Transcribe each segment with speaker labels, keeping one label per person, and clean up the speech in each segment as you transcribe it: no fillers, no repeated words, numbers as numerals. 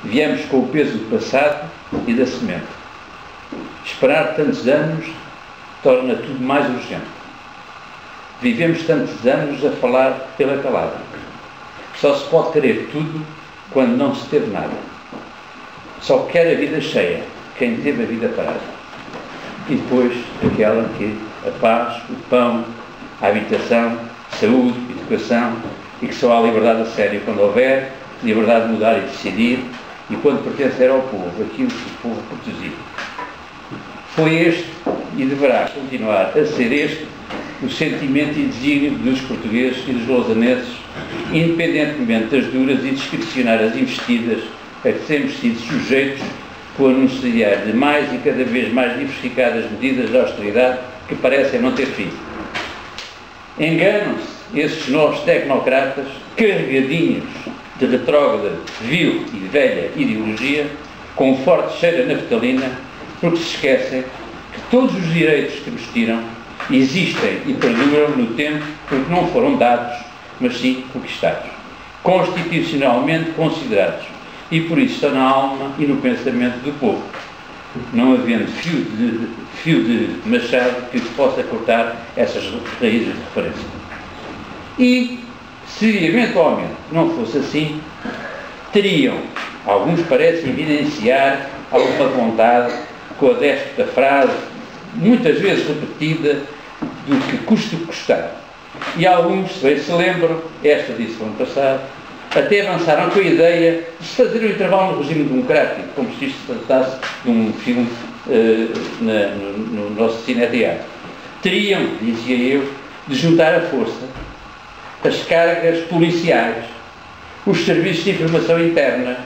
Speaker 1: Viemos com o peso do passado e da semente. Esperar tantos anos torna tudo mais urgente. Vivemos tantos anos a falar pela calada. Só se pode querer tudo quando não se teve nada. Só quer a vida cheia quem teve a vida parada. E depois aquela que a paz, o pão, a habitação, saúde, educação, e que só há liberdade a sério quando houver liberdade de mudar e decidir, e quando pertencer ao povo aquilo que o povo produziu. Foi este, e deverá continuar a ser este, o sentimento e desígnio dos portugueses e dos lausanenses, independentemente das duras e discricionárias investidas a que temos sido sujeitos com o anunciar de mais e cada vez mais diversificadas medidas de austeridade que parecem não ter fim. Enganam-se esses novos tecnocratas, carregadinhos de retrógrada, vil e velha ideologia, com forte cheira naftalina, porque se esquecem que todos os direitos que nos tiram existem e perduram no tempo porque não foram dados, mas sim conquistados, constitucionalmente considerados, e por isso estão na alma e no pensamento do povo, não havendo fio de machado que possa cortar essas raízes de referência. E, se eventualmente não fosse assim, teriam, alguns parecem evidenciar alguma vontade com a déspota frase, muitas vezes repetida, do que custa custar. E alguns, se bem se lembram, esta disse no ano passado, até avançaram com a ideia de se fazer um intervalo no regime democrático, como se isto se tratasse de um filme no nosso cineteatro. Teriam, dizia eu, de juntar à força as cargas policiais, os serviços de informação interna,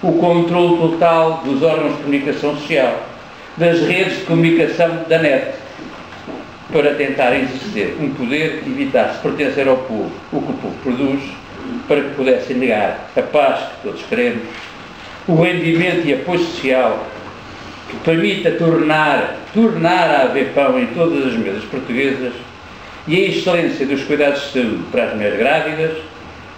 Speaker 1: o controle total dos órgãos de comunicação social, das redes de comunicação da net, para tentar exercer um poder que evitasse pertencer ao povo o que o povo produz, para que pudessem negar a paz que todos queremos, o rendimento e apoio social que permita tornar a haver pão em todas as mesas portuguesas, e a excelência dos cuidados de saúde para as mulheres grávidas,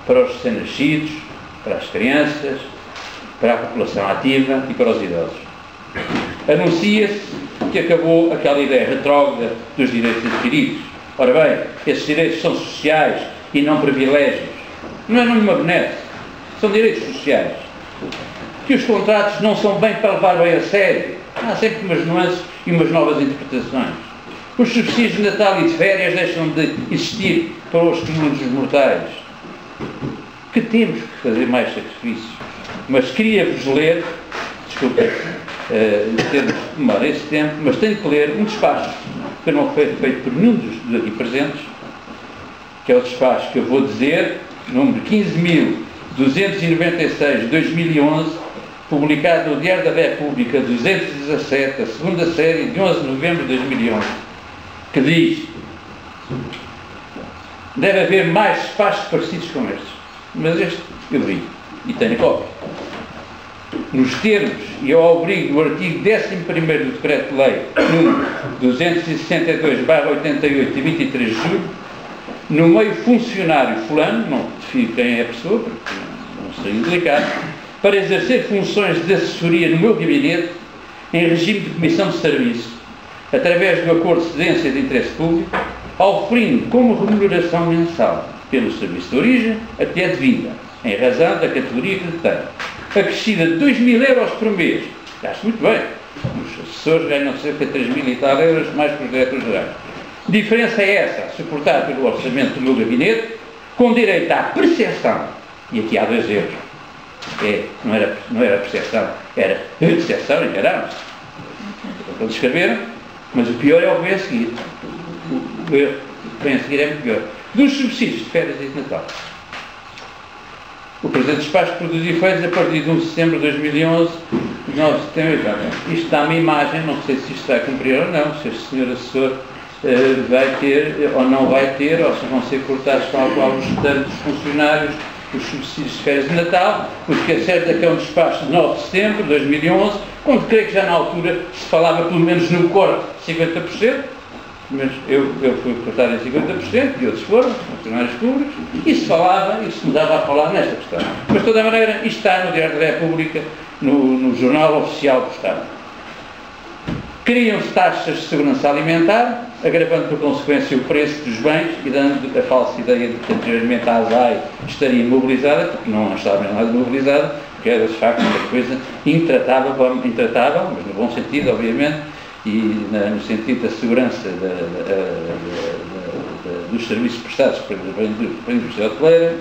Speaker 1: para os recém-nascidos, para as crianças, para a população ativa e para os idosos. Anuncia-se que acabou aquela ideia retrógrada dos direitos adquiridos. Ora bem, esses direitos são sociais e não privilégios. Não é nenhuma benesse, são direitos sociais. Que os contratos não são bem para levar bem a sério. Há sempre umas nuances e umas novas interpretações. Os subsídios de Natal e de férias deixam de existir para os comuns mortais. Que temos que fazer mais sacrifícios. Mas queria-vos ler, desculpem, termos de tomar esse tempo, mas tenho que ler um despacho que não foi feito por nenhum dos aqui presentes, que é o despacho que eu vou dizer, número 15.296 de 2011, publicado no Diário da República 217, a segunda série, de 11 de novembro de 2011, que diz: deve haver mais despachos parecidos com estes, mas este eu li e tenho cópia. Nos termos e ao abrigo do artigo 11º do Decreto-Lei número 262/88 de 23 de julho, no meio funcionário fulano, não defino quem é a pessoa, porque não seria delicado, para exercer funções de assessoria no meu gabinete, em regime de comissão de serviço, através do acordo de cedência de interesse público, oferindo como remuneração mensal, pelo serviço de origem, até devida, em razão da categoria que detém, acrescida de 2.000 euros por mês. Acho muito bem. Os assessores ganham cerca de 3.000 e tal euros, mais que os diretores gerais. Diferença é essa, suportada pelo orçamento do meu gabinete, com direito à percepção. E aqui há 2 euros. Não era percepção, era percepção, enganaram-se. Eles escreveram, mas o pior é o que vem a seguir. O erro que vem a seguir é muito pior. Dos subsídios de férias e de Natal. O presente despacho produziu efeitos a partir de 1 de setembro de 2011, 9 de setembro. Isto dá-me imagem, não sei se isto vai cumprir ou não, se este senhor assessor vai ter ou não vai ter, ou se vão ser cortados tal qual os restantes funcionários, os subsídios de férias de Natal, porque é certo que é um despacho de 9 de setembro de 2011, quando creio que já na altura se falava pelo menos no corte de 50%, mas eu fui cortado em 50% e outros foram, funcionários públicos, e se falava, e se mudava a falar nesta questão. Mas, de toda a maneira, isto está no Diário da República, no Jornal Oficial do Estado. Criam-se taxas de segurança alimentar, agravando por consequência o preço dos bens e dando a falsa ideia de que anteriormente a ASAI estaria imobilizada, porque não estava nada imobilizada, porque era de facto uma coisa intratável, mas no bom sentido, obviamente, e no sentido da segurança dos serviços prestados pela indústria hoteleira,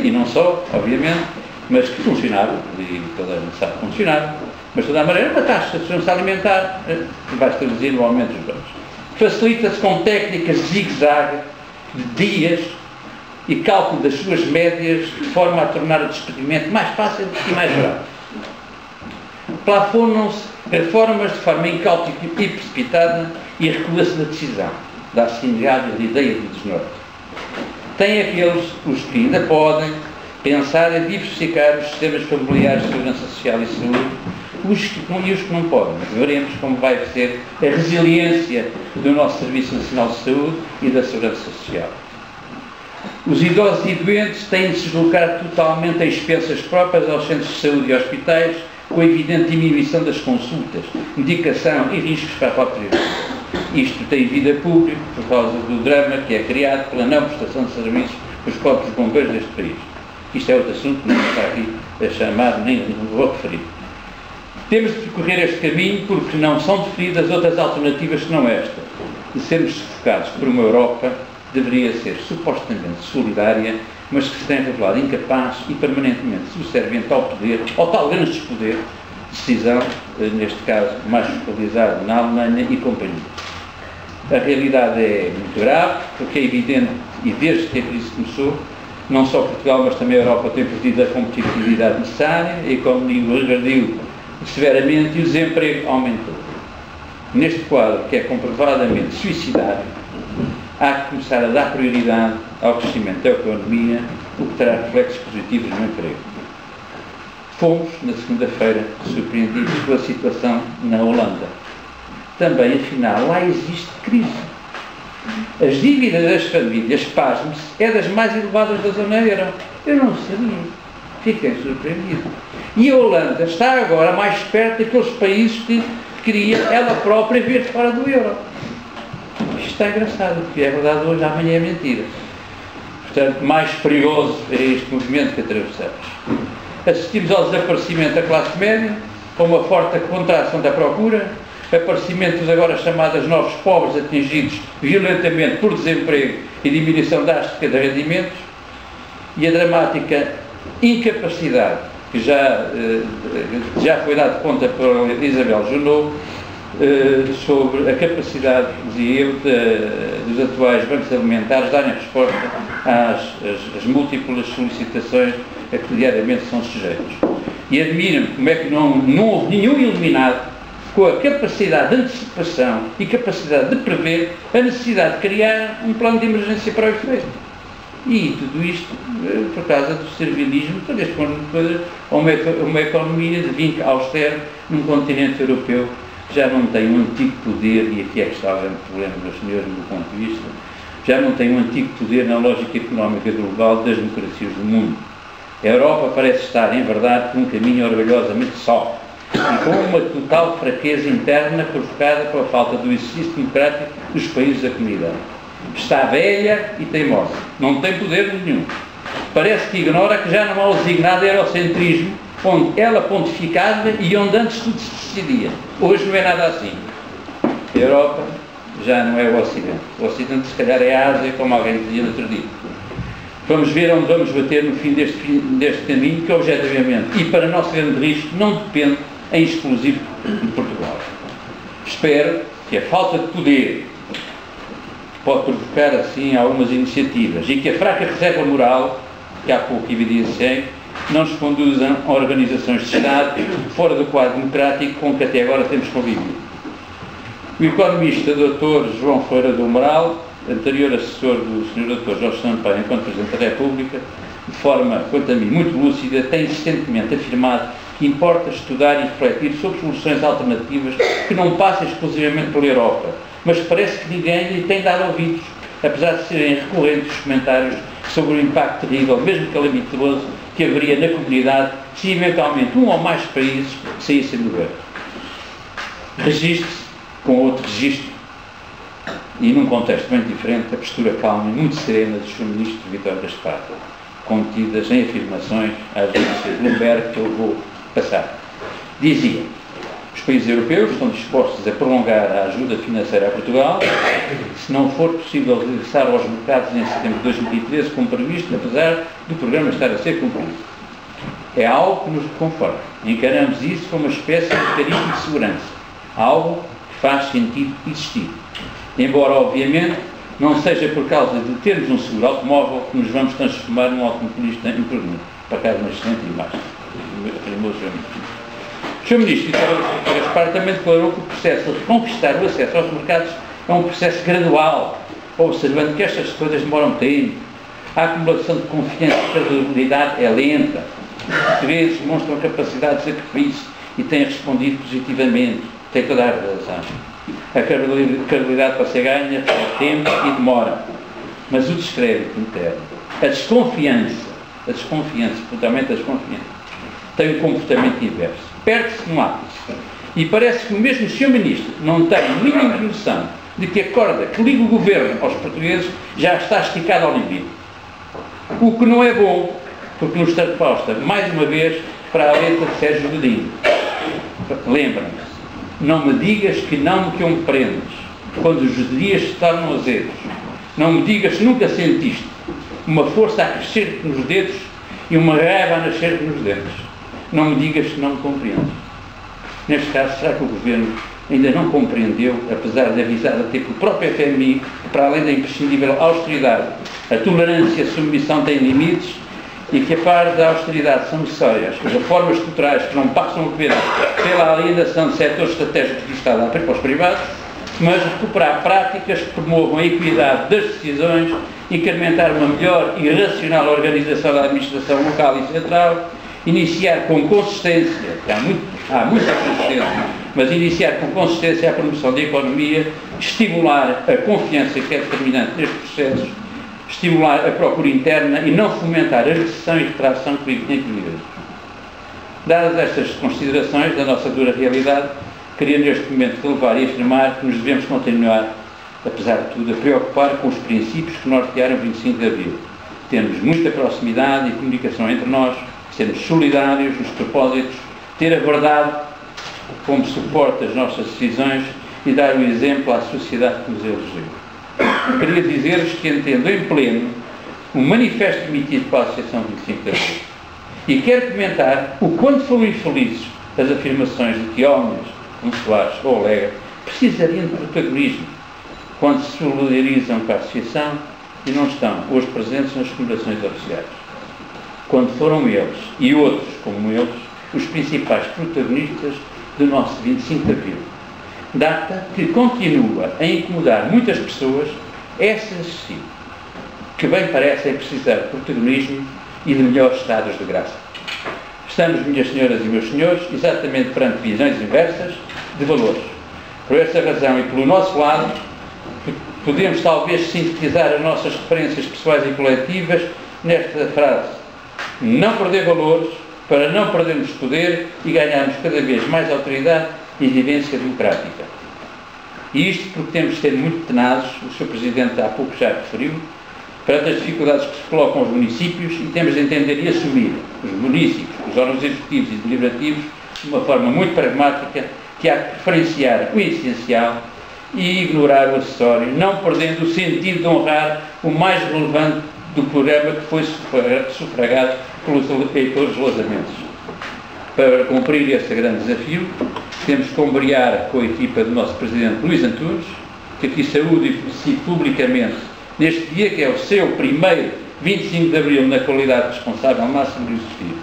Speaker 1: e não só, obviamente, mas que funcionava, e toda a gente sabe que funcionava, mas de toda a maneira uma taxa de segurança alimentar que vai se traduzir no aumento dos bens. Facilita-se com técnicas de zigue-zague, de dias e cálculo das suas médias, de forma a tornar o despedimento mais fácil e mais barato. Plafonam-se reformas de forma incauta e precipitada e recua-se da decisão, da assimilável ideia de desnorte. Tem aqueles, os que ainda podem, pensar em diversificar os sistemas familiares de segurança social e saúde, e os que não podem. Veremos como vai ser a resiliência do nosso Serviço Nacional de Saúde e da Segurança Social. Os idosos e doentes têm de se deslocar totalmente a expensas próprias aos centros de saúde e hospitais, com a evidente diminuição das consultas, medicação e riscos para a própria vida. Isto tem vida pública por causa do drama que é criado pela não prestação de serviços dos próprios bombeiros deste país. Isto é outro assunto que não está aqui a chamar, nem vou referir. Temos de percorrer este caminho porque não são definidas outras alternativas senão esta, de sermos sufocados por uma Europa que deveria ser supostamente solidária, mas que se tem revelado incapaz e permanentemente subserviente ao poder, ao tal grande despoder, decisão, neste caso, mais focalizado na Alemanha e companhia. A realidade é muito grave, porque é evidente, e desde que a crise começou, não só Portugal, mas também a Europa tem perdido a competitividade necessária, a economia regrediu severamente e o desemprego aumentou. Neste quadro, que é comprovadamente suicidário, há que começar a dar prioridade ao crescimento da economia, o que terá reflexos positivos no emprego. Fomos, na segunda-feira, surpreendidos pela situação na Holanda. Também, afinal, lá existe crise. As dívidas das famílias, pasme-se, é das mais elevadas da zona euro. Eu não sabia. Fiquei surpreendido. E a Holanda está agora mais perto daqueles países que queria ela própria ver fora do euro. Isto está engraçado, porque é verdade hoje, amanhã é mentira. Portanto, mais perigoso é este movimento que atravessamos. Assistimos ao desaparecimento da classe média, com uma forte contração da procura, aparecimento dos agora chamados novos pobres atingidos violentamente por desemprego e diminuição drástica de rendimentos, e a dramática incapacidade, que já foi dado conta por Isabel Junot, sobre a capacidade, dizia eu, dos atuais bancos alimentares darem resposta às múltiplas solicitações a que diariamente são sujeitos. E admira-me como é que não houve nenhum eliminado com a capacidade de antecipação e capacidade de prever a necessidade de criar um plano de emergência para o efeito. E tudo isto por causa do servilismo, por este conjunto de coisas, uma economia de vinco austero num continente europeu que já não tem um antigo poder, e aqui é que está o grande problema, meus senhores, do meu ponto de vista, já não tem um antigo poder na lógica económica global das democracias do mundo. A Europa parece estar, em verdade, por um caminho orgulhosamente só, e com uma total fraqueza interna provocada pela falta do exercício democrático dos países da comunidade. Está velha e teimosa, não tem poder nenhum. Parece que ignora que já não há o designado eurocentrismo, onde ela pontificava e onde antes tudo se decidia. Hoje não é nada assim. A Europa já não é o Ocidente. O Ocidente, se calhar, é a Ásia, como alguém dizia no outro dia. Vamos ver onde vamos bater no fim deste caminho, que objetivamente, e para nosso grande risco, não depende em exclusivo de Portugal. Espero que a falta de poder pode provocar assim algumas iniciativas e que a fraca reserva moral, que há pouco evidenciei, não nos conduzam a organizações de Estado fora do quadro democrático com que até agora temos convivido. O economista Dr. João Ferreira do Moral, anterior assessor do Sr. Dr. Jorge Sampaio enquanto Presidente da República, de forma, quanto a mim, muito lúcida, tem insistentemente afirmado que importa estudar e refletir sobre soluções alternativas que não passem exclusivamente pela Europa, mas parece que ninguém lhe tem dado ouvidos, apesar de serem recorrentes os comentários sobre o impacto terrível, mesmo calamitoso, que haveria na comunidade se eventualmente um ou mais países saíssem do governo. Registre-se com outro registro e num contexto bem diferente a postura calma e muito serena do Sr. Ministro Vítor Gaspar, contidas em afirmações às agências Bloomberg que eu vou passar. Dizia: os países europeus estão dispostos a prolongar a ajuda financeira a Portugal se não for possível regressar aos mercados em setembro de 2013 como previsto, apesar do programa estar a ser cumprido. É algo que nos reconforta. Encaramos isso como uma espécie de carinho de segurança, algo que faz sentido existir. Embora, obviamente, não seja por causa de termos um seguro automóvel que nos vamos transformar num automobilista imprudente. Para cá, uma excelente imagem. O Sr. Ministro Vítor Gaspar também declarou que o processo de reconquistar o acesso aos mercados é um processo gradual, observando que estas coisas demoram tempo. A acumulação de confiança e credibilidade é lenta. Os portugueses demonstram capacidade de sacrifício e têm respondido positivamente. Tem toda a razão. A credibilidade para ser ganha requer tempo e demora. Mas o descrédito interno, a desconfiança, totalmente a desconfiança, tem um comportamento inverso. Perde-se no ápice. E parece que o mesmo Sr. Ministro não tem a mínima noção de que a corda que liga o governo aos portugueses já está esticada ao limite. O que não é bom, porque nos transporta, mais uma vez, para a letra de Sérgio Godinho. Lembra-me: não me digas que não me compreendes, quando os dias se tornam azedos. Não me digas que nunca sentiste uma força a crescer-te nos dedos e uma raiva a nascer-te nos dentes. Não me digas que não me compreendes. Neste caso, será que o Governo ainda não compreendeu, apesar de avisar até pelo próprio FMI, que para além da imprescindível austeridade, a tolerância e a submissão têm limites e que a par da austeridade são necessárias as reformas estruturais que não passam apenas pela alienação de setores estratégicos do Estado para os privados, mas recuperar práticas que promovam a equidade das decisões, incrementar uma melhor e racional organização da administração local e central, iniciar com consistência, há muita consistência, mas iniciar com consistência a promoção da economia, estimular a confiança que é determinante nestes processos, estimular a procura interna e não fomentar a recessão e retração que vivemos. Dadas estas considerações da nossa dura realidade, queria neste momento relevar e afirmar que nos devemos continuar, apesar de tudo, a preocupar com os princípios que nortearam o 25 de Abril. Termos muita proximidade e comunicação entre nós, sermos solidários nos propósitos, ter a verdade como suporte das nossas decisões e dar o exemplo à sociedade que nos elegeu. Queria dizer-vos que entendo em pleno o manifesto emitido pela Associação 25 de Abril e quero comentar o quanto foram infelizes as afirmações de que homens como Soares ou Alegre precisariam de protagonismo quando se solidarizam com a Associação e não estão hoje presentes nas comemorações oficiais. Quando foram eles, e outros como eles, os principais protagonistas do nosso 25 de Abril. Data que continua a incomodar muitas pessoas, essas sim, que bem parecem precisar de protagonismo e de melhores estados de graça. Estamos, minhas senhoras e meus senhores, exatamente perante visões inversas de valores. Por essa razão e pelo nosso lado, podemos talvez sintetizar as nossas referências pessoais e coletivas nesta frase: não perder valores para não perdermos poder e ganharmos cada vez mais autoridade e vivência democrática. E isto porque temos de ser muito tenazes, o Sr. Presidente há pouco já referiu, perante as dificuldades que se colocam aos municípios, e temos de entender e assumir os municípios, os órgãos executivos e deliberativos de uma forma muito pragmática, que há que referenciar o essencial e ignorar o acessório, não perdendo o sentido de honrar o mais relevante do programa que foi sufragado pelos eleitores lousanenses. Para cumprir este grande desafio, temos que ombrear com a equipa do nosso Presidente Luís Antunes, que aqui saúde e felicito publicamente neste dia, que é o seu primeiro 25 de Abril na qualidade de responsável máximo do Executivo.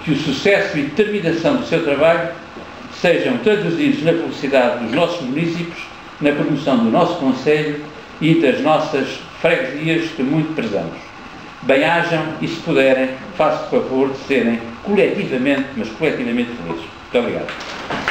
Speaker 1: Que o sucesso e determinação do seu trabalho sejam traduzidos na felicidade dos nossos municípios, na promoção do nosso Conselho e das nossas freguesias que muito prezamos. Bem-ajam e, se puderem, façam o favor de serem coletivamente, mas coletivamente felizes. Muito obrigado.